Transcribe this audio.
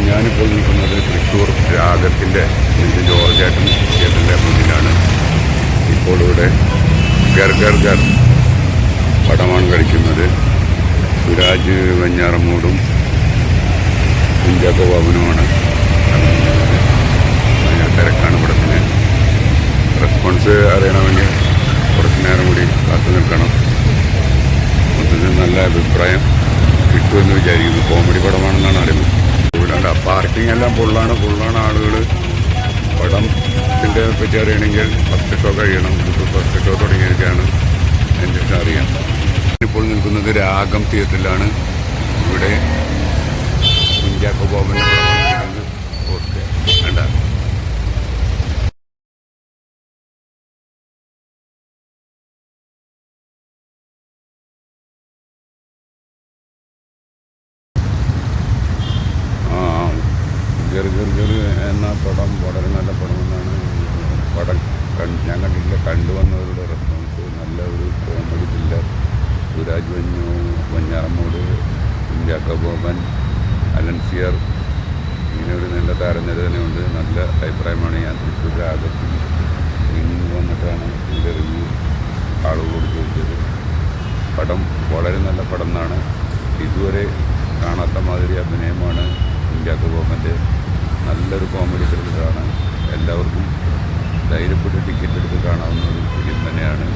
ഞാനിപ്പോൾ നിൽക്കുന്നത് തൃശ്ശൂർ രാഗത്തിൻ്റെ ജോർജേട്ടൻ തിയേറ്ററിൻ്റെ മുന്നിലാണ്. ഇപ്പോൾ ഇവിടെ ഗർ ഗർ ഗർ പടമാണ് കളിക്കുന്നത്. സുരാജ് വെഞ്ഞാറമ്മൂടും കുഞ്ചാക്കോ ബോബനുമാണ്. ഭയങ്കര തിരക്കാണ് പടത്തിന്. റെസ്പോൺസ് അറിയണമെങ്കിൽ കുറച്ച് നേരം കൂടി കാത്തു നിൽക്കണം. മൊത്തത്തിൽ നല്ല അഭിപ്രായം കിട്ടുമെന്ന് വിചാരിക്കുന്നു. കോമഡി പടമാണെന്നാണ് അറിയുന്നത്. ഇവിടെ പാർക്കിംഗ് എല്ലാം ഫുള്ളാണ് ആളുകൾ. പടത്തിൻ്റെ പറ്റി അറിയണമെങ്കിൽ ഫസ്റ്റ് ഷോ കഴിയണം. ഇപ്പോൾ ഫസ്റ്റ് ഷോ തുടങ്ങിയിരിക്കുകയാണ്. അതിൻ്റെ ഇഷ്ടം അറിയാം. ഇപ്പോൾ നിൽക്കുന്നത് രാഗം തിയേറ്ററിലാണ്. ഇവിടെ കുഞ്ചാക്കോ ബോബൻ്റെ പടമാണ്. ഓക്കെ വേണ്ട. ഗർ ഗർ ഗർ എന്ന പടം വളരെ നല്ല പടമെന്നാണ് പടം ഞാൻ കണ്ടിട്ടില്ല. കണ്ടുവന്നവരുടെ റെസ്പോൺസ്. നല്ല ഒരു കോമഡി ത്രില്ലർ. സുരാജ് വെഞ്ഞാറമ്മൂട്, കുഞ്ചാക്കോ ബോബൻ, അലൻസിയർ, ഇങ്ങനെ ഒരു നല്ല താരനിര തന്നെയുണ്ട്. നല്ല അഭിപ്രായമാണ്. ഞാൻ തൃശ്ശൂർ രാഗത്തിൽ നിന്ന് വന്നിട്ടാണ് ഇതിൻ്റെ റിവ്യൂ ആളുകളോട് ചോദിച്ചത്. പടം വളരെ നല്ല പടം എന്നാണ്. ഇതുവരെ കാണാത്ത മാതിരി അഭിനയമാണ് കുഞ്ചാക്കോ ബോബൻ്റെ. നല്ലൊരു കോമഡി ത്രില്ലറാണ്. എല്ലാവർക്കും ധൈര്യപ്പെട്ട് ടിക്കറ്റ് എടുത്ത് കാണാവുന്ന ഒരു ഫിലിം തന്നെയാണ്.